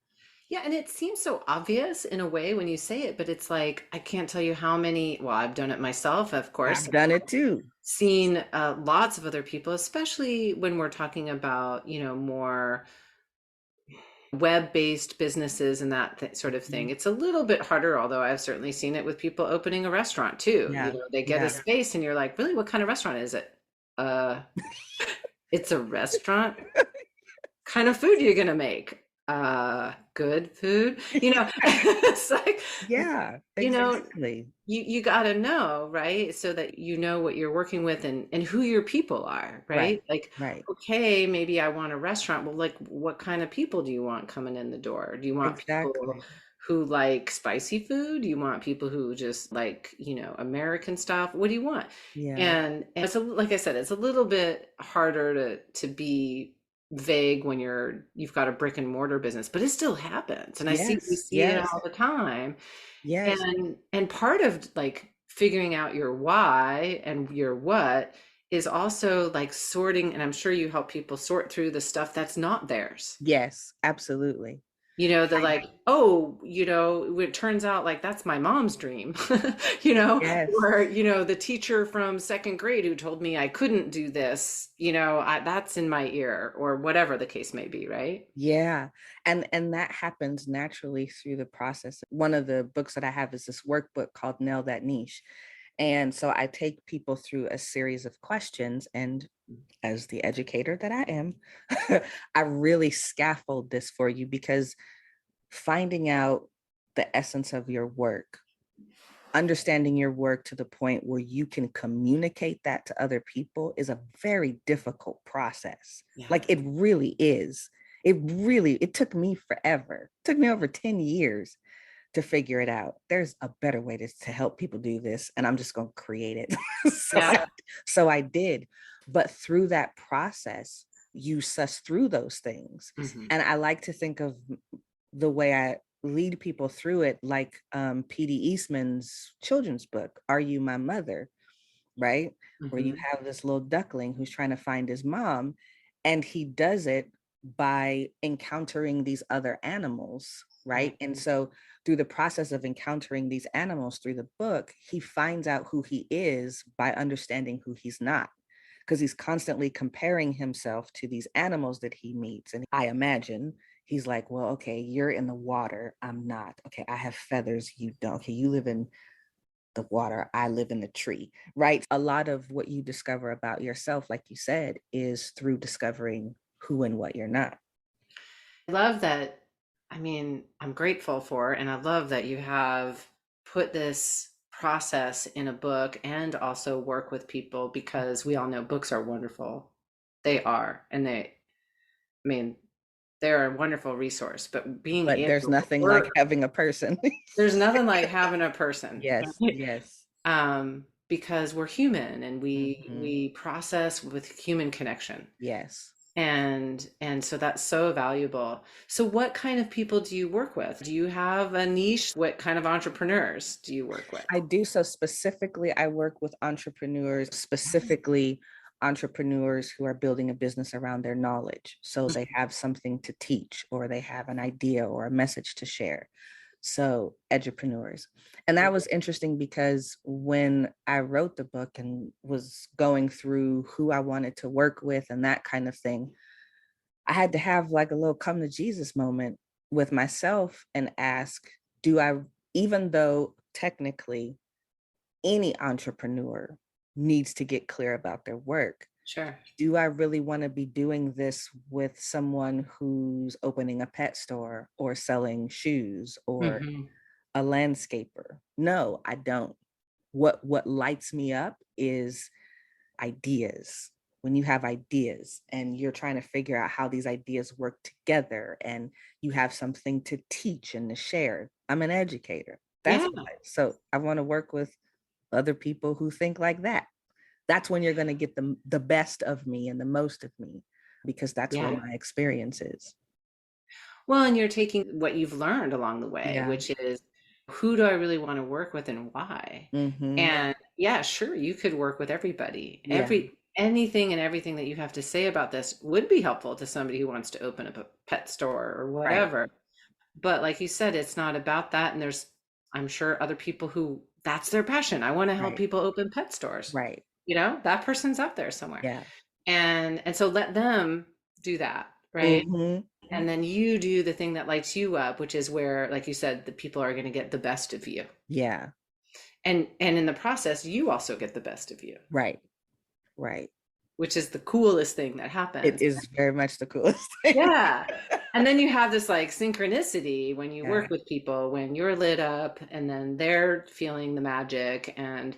Yeah, and it seems so obvious in a way when you say it, but it's like, I can't tell you how many, well, I've done it myself, of course. I've done it too. Seen lots of other people, especially when we're talking about, more web-based businesses and that sort of thing. It's a little bit harder, although I've certainly seen it with people opening a restaurant too. They get a space and you're like, really, what kind of restaurant is it? It's a restaurant. Kind of food you're gonna make? Good food. It's like, yeah, exactly. You got to know, right? So that you know what you're working with and who your people are, right? Like, okay, maybe I want a restaurant. Well, like, what kind of people do you want coming in the door? Do you want people who like spicy food? Do you want people who just like, American stuff? What do you want? Yeah. And it's like I said, it's a little bit harder to be vague when you've got a brick and mortar business, but it still happens. And I see it all the time. Yes. And part of like figuring out your why and your what is also like sorting, and I'm sure you help people sort through the stuff that's not theirs. Yes, absolutely. They're like, oh, it turns out like that's my mom's dream, or, the teacher from 2nd grade who told me I couldn't do this, that's in my ear, or whatever the case may be, right? Yeah. And that happens naturally through the process. One of the books that I have is this workbook called Nail That Niche. And so I take people through a series of questions, and as the educator that I am, I really scaffold this for you, because finding out the essence of your work, understanding your work to the point where you can communicate that to other people is a very difficult process. Yeah. Like, it really is. It took me forever. It took me over 10 years to figure it out. There's a better way to help people do this, and I'm just going to create it. So I did. But through that process, you suss through those things. And I like to think of the way I lead people through it like P.D. Eastman's children's book, Are You My Mother? right? Where you Mhm. have this little duckling who's trying to find his mom, and he does it by encountering these other animals, right? Right. And so through the process of encountering these animals through the book, he finds out who he is by understanding who he's not, because he's constantly comparing himself to these animals that he meets. And I imagine he's like, well, okay, you're in the water, I'm not. Okay, I have feathers, you don't. Okay, you live in the water, I live in the tree, right? A lot of what you discover about yourself, like you said, is through discovering who and what you're not. I love that. I mean, I'm grateful for, and I love that you have put this process in a book and also work with people, because we all know books are wonderful. They are. And I mean, they're a wonderful resource, but being But there's able to nothing like work, having a person. there's nothing like having a person, Yes, right? yes. Because we're human and we Mhm. we process with human connection. Yes. And so that's so valuable. So what kind of people do you work with? Do you have a niche? What kind of entrepreneurs do you work with? I do. So specifically, I work with entrepreneurs, specifically entrepreneurs who are building a business around their knowledge. So they have something to teach, or they have an idea or a message to share. So edupreneurs. And that was interesting because when I wrote the book and was going through who I wanted to work with and that kind of thing, I had to have like a little come to Jesus moment with myself and ask, do I, even though technically any entrepreneur needs to get clear about their work, Sure. do I really want to be doing this with someone who's opening a pet store or selling shoes or Hmm. a landscaper? No, I don't. What lights me up is ideas. When you have ideas and you're trying to figure out how these ideas work together and you have something to teach and to share. I'm an educator. That's Yeah. what, so I want to work with other people who think like that. That's when you're going to get the best of me and the most of me, because that's where Yeah. my experience is. Well, and you're taking what you've learned along the way, Yeah. which is, who do I really want to work with and why? Mm-hmm. And yeah, sure, you could work with everybody. Yeah. Anything and everything that you have to say about this would be helpful to somebody who wants to open up a pet store or Right. whatever. But like you said, it's not about that. And there's, I'm sure, other people who that's their passion. I want to help Right. people open pet stores. Right. That person's out there somewhere. Yeah. And so let them do that, right? Mm-hmm. And then you do the thing that lights you up, which is where, like you said, the people are going to get the best of you. Yeah. And in the process, you also get the best of you, Right. Right. which is the coolest thing that It happens. is very much the coolest thing. Yeah. And then you have this like synchronicity when you Yeah. work with people, when you're lit up and then they're feeling the magic, and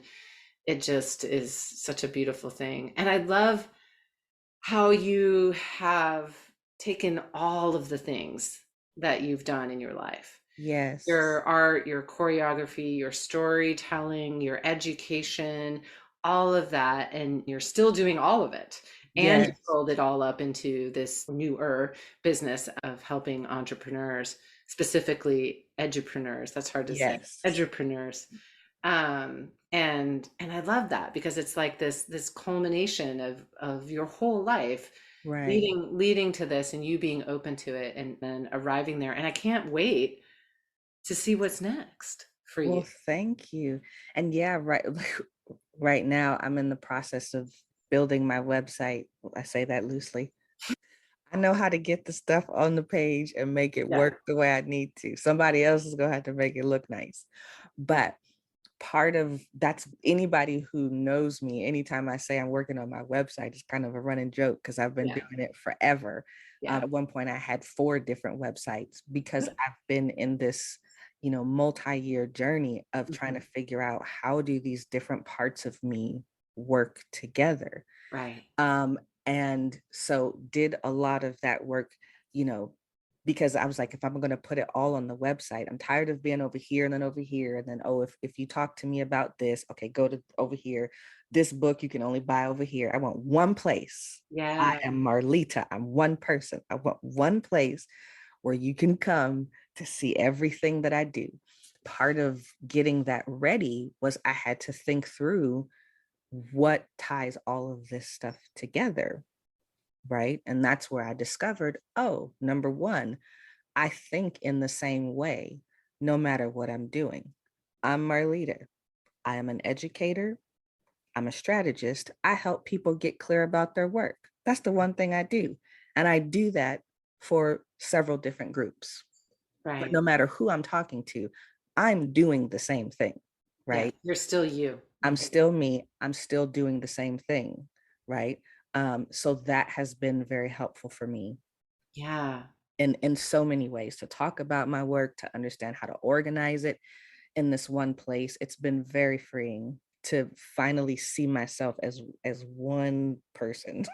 it just is such a beautiful thing. And I love how you have taken all of the things that you've done in your life, Yes. your art, your choreography, your storytelling, your education, all of that. And you're still doing all of it. And you Yes. rolled it all up into this newer business of helping entrepreneurs, specifically edupreneurs. That's hard to say. Yes. Edupreneurs. And I love that, because it's like this culmination of your whole life Right. leading to this, and you being open to it and then arriving there. And I can't wait to see what's next for you. Well, thank you. And yeah, right. Right now, I'm in the process of building my website. I say that loosely. I know how to get the stuff on the page and make it Yeah. work the way I need to. Somebody else is going to have to make it look nice. But part of that's anybody who knows me, anytime I say I'm working on my website, it's kind of a running joke because I've been Yeah. doing it forever. Yeah. At one point, I had 4 different websites because I've been in this, multi-year journey of trying to figure out how do these different parts of me work together. Right. And so did a lot of that work, you know, because I was like, if I'm going to put it all on the website, I'm tired of being over here and then over here. And then, oh, if you talk to me about this, okay, go to over here. This book you can only buy over here. I want one place. I Yeah. am Marlita. I'm one person. I want one place where you can come to see everything that I do. Part of getting that ready was I had to think through what ties all of this stuff together, right? And that's where I discovered, oh, number one, I think in the same way, no matter what I'm doing. I'm Marlita. I am an educator. I'm a strategist. I help people get clear about their work. That's the one thing I do. And I do that for several different groups. Right. But no matter who I'm talking to, I'm doing the same thing, right? Yeah, you're still you. I'm still me. I'm still doing the same thing, right? So that has been very helpful for me. Yeah. In so many ways, to talk about my work, to understand how to organize it in this one place. It's been very freeing to finally see myself as one person.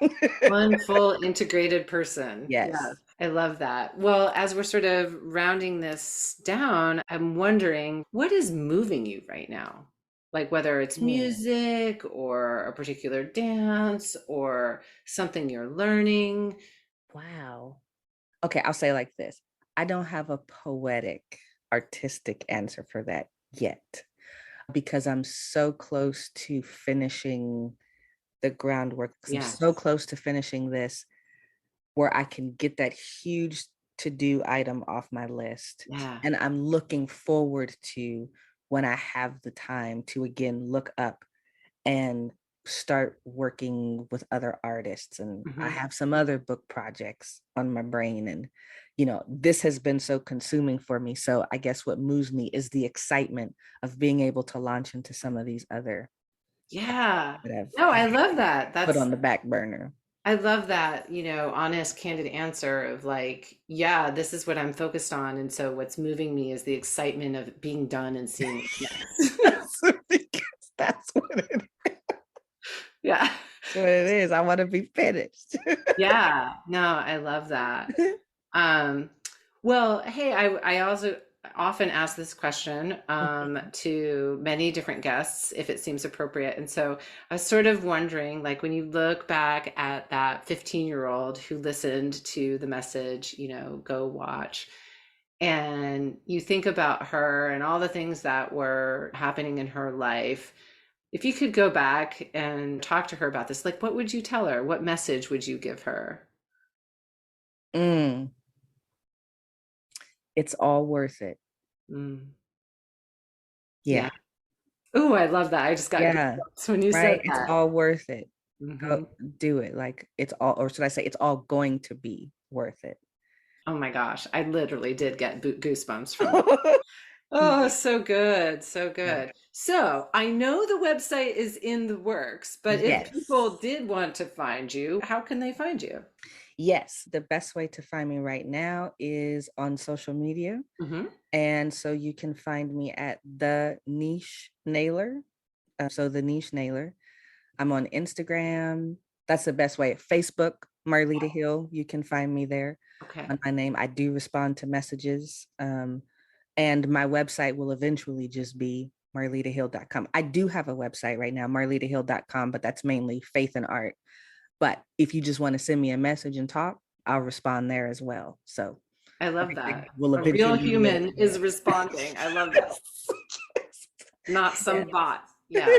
One full integrated person. Yes. Yeah, I love that. Well, as we're sort of rounding this down, I'm wondering what is moving you right now? Like whether it's music or a particular dance or something you're learning. Wow. Okay, I'll say like this. I don't have a poetic, artistic answer for that yet, because I'm so close to finishing the groundwork. I'm so close to finishing this where I can get that huge to-do item off my list. Yeah. And I'm looking forward to when I have the time to again look up and start working with other artists. And I have some other book projects on my brain. And, this has been so consuming for me. So I guess what moves me is the excitement of being able to launch into some of these other. Yeah. No, I love that. That's put on the back burner. I love that, honest, candid answer of like, yeah, this is what I'm focused on. And so what's moving me is the excitement of being done and seeing it next. That's what it is. Yeah. That's what it is. I want to be finished. Yeah. No, I love that. Well, hey, I also often ask this question to many different guests if it seems appropriate. And so I was sort of wondering, like, when you look back at that 15-year-old who listened to the message, go watch, and you think about her and all the things that were happening in her life, if you could go back and talk to her about this, like, what would you tell her? What message would you give her? It's all worth it. Yeah. Oh, I love that. I just got goosebumps when you said that. It's all worth it. Go do it. Like it's all, or should I say it's all going to be worth it. Oh my gosh. I literally did get goosebumps from it. Oh, so good. So good. Yeah. So I know the website is in the works, but if people did want to find you, how can they find you? Yes, the best way to find me right now is on social media. And so you can find me at The Niche Nailer. So The Niche Nailer. I'm on Instagram. That's the best way. Facebook, Marlita Hill. You can find me there. On my name. I do respond to messages. And my website will eventually just be marlitahill.com. I do have a website right now, marlitahill.com, but that's mainly faith and art. But if you just want to send me a message and talk, I'll respond there as well. So I love that. A real human is responding. I love that. Not some bot. Yeah.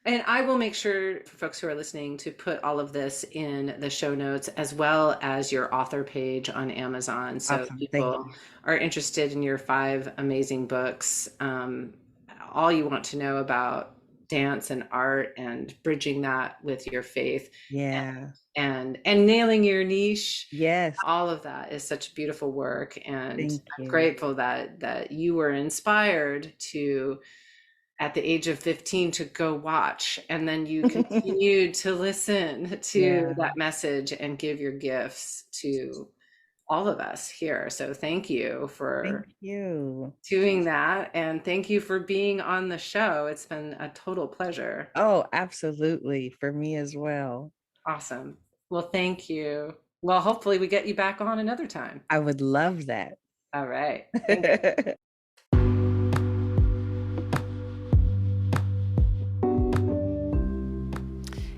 And I will make sure for folks who are listening to put all of this in the show notes, as well as your author page on Amazon. So if people are interested in your 5 amazing books, all you want to know about dance and art and bridging that with your faith. Yeah. And nailing your niche. Yes. All of that is such beautiful work. And I'm grateful that you were inspired to, at the age of 15, to go watch, and then you continued to listen to that message and give your gifts to all of us here. So thank you for doing that. And thank you for being on the show. It's been a total pleasure. Oh, absolutely. For me as well. Awesome. Well, thank you. Well, hopefully we get you back on another time. I would love that. All right. Thank you.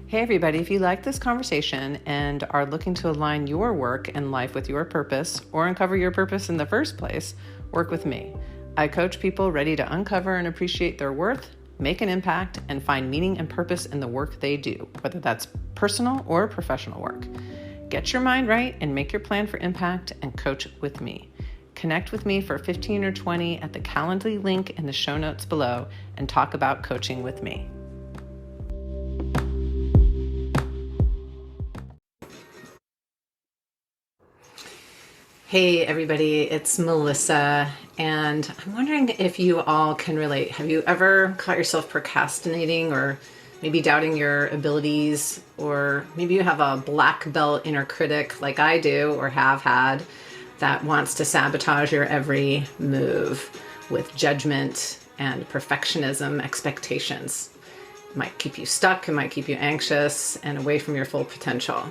Hey everybody, if you like this conversation and are looking to align your work and life with your purpose or uncover your purpose in the first place, work with me. I coach people ready to uncover and appreciate their worth, make an impact, and find meaning and purpose in the work they do, whether that's personal or professional work. Get your mind right and make your plan for impact and coach with me. Connect with me for 15 or 20 at the Calendly link in the show notes below and talk about coaching with me. Hey everybody, it's Melissa, and I'm wondering if you all can relate. Have you ever caught yourself procrastinating or maybe doubting your abilities, or maybe you have a black belt inner critic like I do or have had that wants to sabotage your every move with judgment and perfectionism expectations? It might keep you stuck, it might keep you anxious and away from your full potential.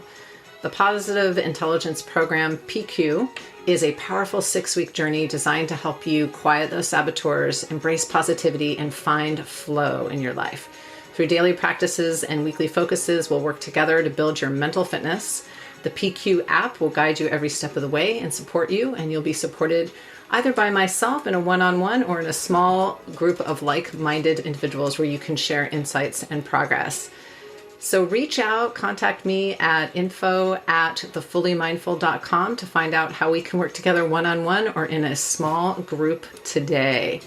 The Positive Intelligence Program, PQ, is a powerful 6-week journey designed to help you quiet those saboteurs, embrace positivity, and find flow in your life. Through daily practices and weekly focuses, we'll work together to build your mental fitness. The PQ app will guide you every step of the way and support you, and you'll be supported either by myself in a one-on-one or in a small group of like-minded individuals where you can share insights and progress. So reach out, contact me at info@thefullymindful.com to find out how we can work together one-on-one or in a small group today.